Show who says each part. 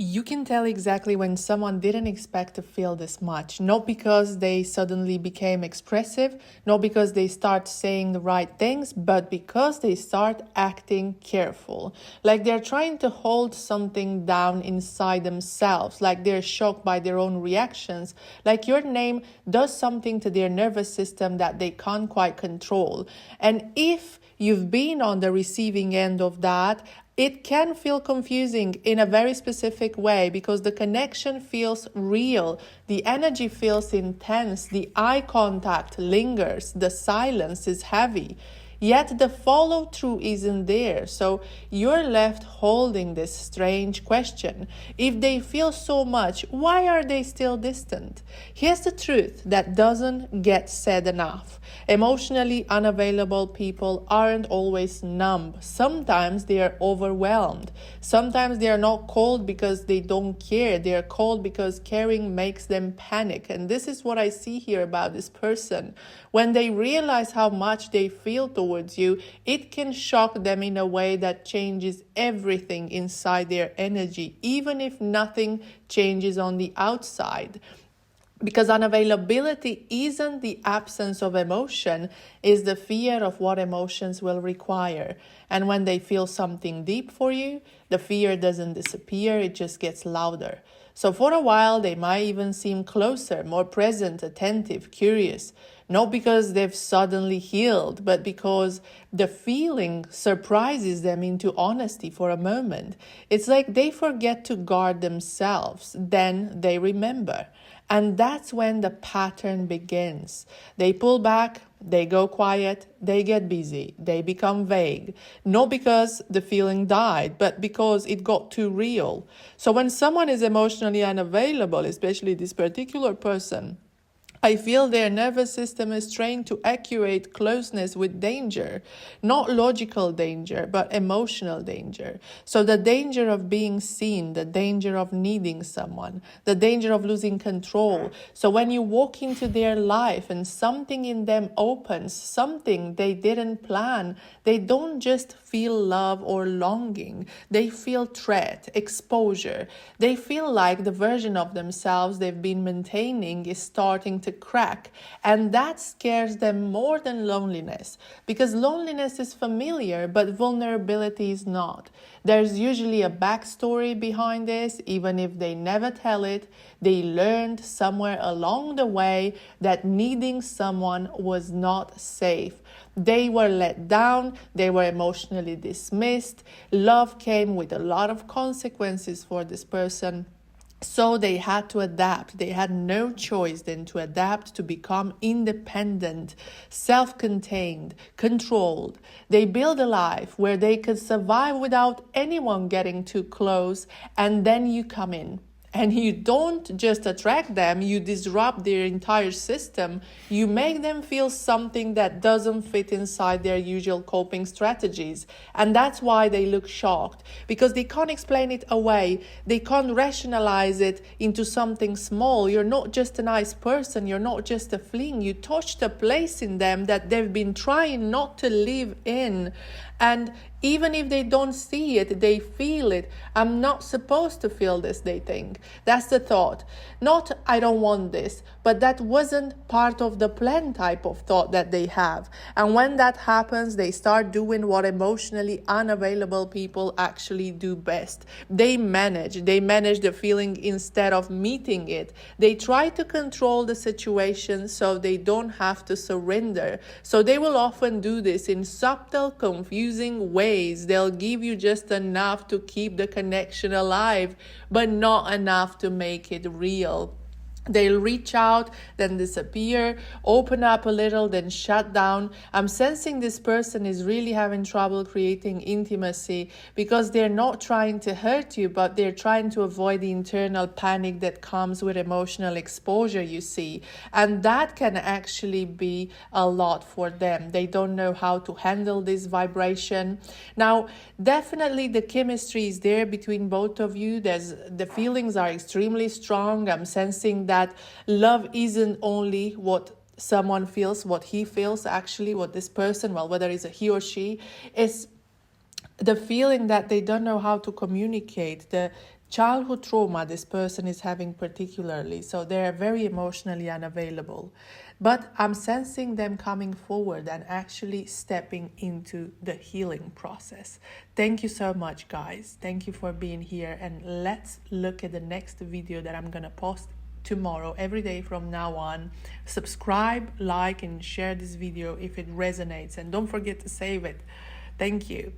Speaker 1: You can tell exactly when someone didn't expect to feel this much, not because they suddenly became expressive, not because they start saying the right things, but because they start acting careful. Like they're trying to hold something down inside themselves, like they're shocked by their own reactions, like your name does something to their nervous system that they can't quite control. And if you've been on the receiving end of that, it can feel confusing in a very specific way because the connection feels real, the energy feels intense, the eye contact lingers, the silence is heavy. Yet the follow through isn't there. So you're left holding this strange question. If they feel so much, why are they still distant? Here's the truth that doesn't get said enough. Emotionally unavailable people aren't always numb. Sometimes they are overwhelmed. Sometimes they are not cold because they don't care. They are cold because caring makes them panic. And this is what I see here about this person. When they realize how much they feel towards you, it can shock them in a way that changes everything inside their energy, even if nothing changes on the outside. Because unavailability isn't the absence of emotion, it's the fear of what emotions will require. And when they feel something deep for you, the fear doesn't disappear, it just gets louder. So for a while, they might even seem closer, more present, attentive, curious. Not because they've suddenly healed, but because the feeling surprises them into honesty for a moment. It's like they forget to guard themselves, then they remember. And that's when the pattern begins. They pull back, they go quiet, they get busy, they become vague. Not because the feeling died, but because it got too real. So when someone is emotionally unavailable, especially this particular person, I feel their nervous system is trained to equate closeness with danger, not logical danger, but emotional danger. So the danger of being seen, the danger of needing someone, the danger of losing control. So when you walk into their life and something in them opens, something they didn't plan, they don't just feel love or longing. They feel threat, exposure. They feel like the version of themselves they've been maintaining is starting to crack, and that scares them more than loneliness, because loneliness is familiar but vulnerability is not. There's usually a backstory behind this. Even if they never tell it, they learned somewhere along the way that needing someone was not safe. They were let down, they were emotionally dismissed. Love came with a lot of consequences for this person. So they had to adapt. They had no choice than to adapt to become independent, self-contained, controlled. They built a life where they could survive without anyone getting too close, and then you come in. And you don't just attract them, you disrupt their entire system. You make them feel something that doesn't fit inside their usual coping strategies. And that's why they look shocked, because they can't explain it away. They can't rationalize it into something small. You're not just a nice person, you're not just a fling. You touched a place in them that they've been trying not to live in. And even if they don't see it, they feel it. I'm not supposed to feel this, they think. That's the thought. Not, I don't want this, but that wasn't part of the plan type of thought that they have. And when that happens, they start doing what emotionally unavailable people actually do best. They manage the feeling instead of meeting it. They try to control the situation so they don't have to surrender. So they will often do this in subtle, confusing ways. They'll give you just enough to keep the connection alive, but not enough to make it real. They'll reach out, then disappear, open up a little, then shut down. I'm sensing this person is really having trouble creating intimacy because they're not trying to hurt you, but they're trying to avoid the internal panic that comes with emotional exposure, you see. And that can actually be a lot for them. They don't know how to handle this vibration. Now, definitely the chemistry is there between both of you. The feelings are extremely strong. I'm sensing that love isn't only what someone feels, what he feels, actually, what this person, well, whether it's a he or she, is the feeling that they don't know how to communicate, the childhood trauma this person is having particularly, so they're very emotionally unavailable. But I'm sensing them coming forward and actually stepping into the healing process. Thank you so much, guys. Thank you for being here, and let's look at the next video that I'm gonna post tomorrow, every day from now on. Subscribe, like, and share this video if it resonates, and don't forget to save it. Thank you.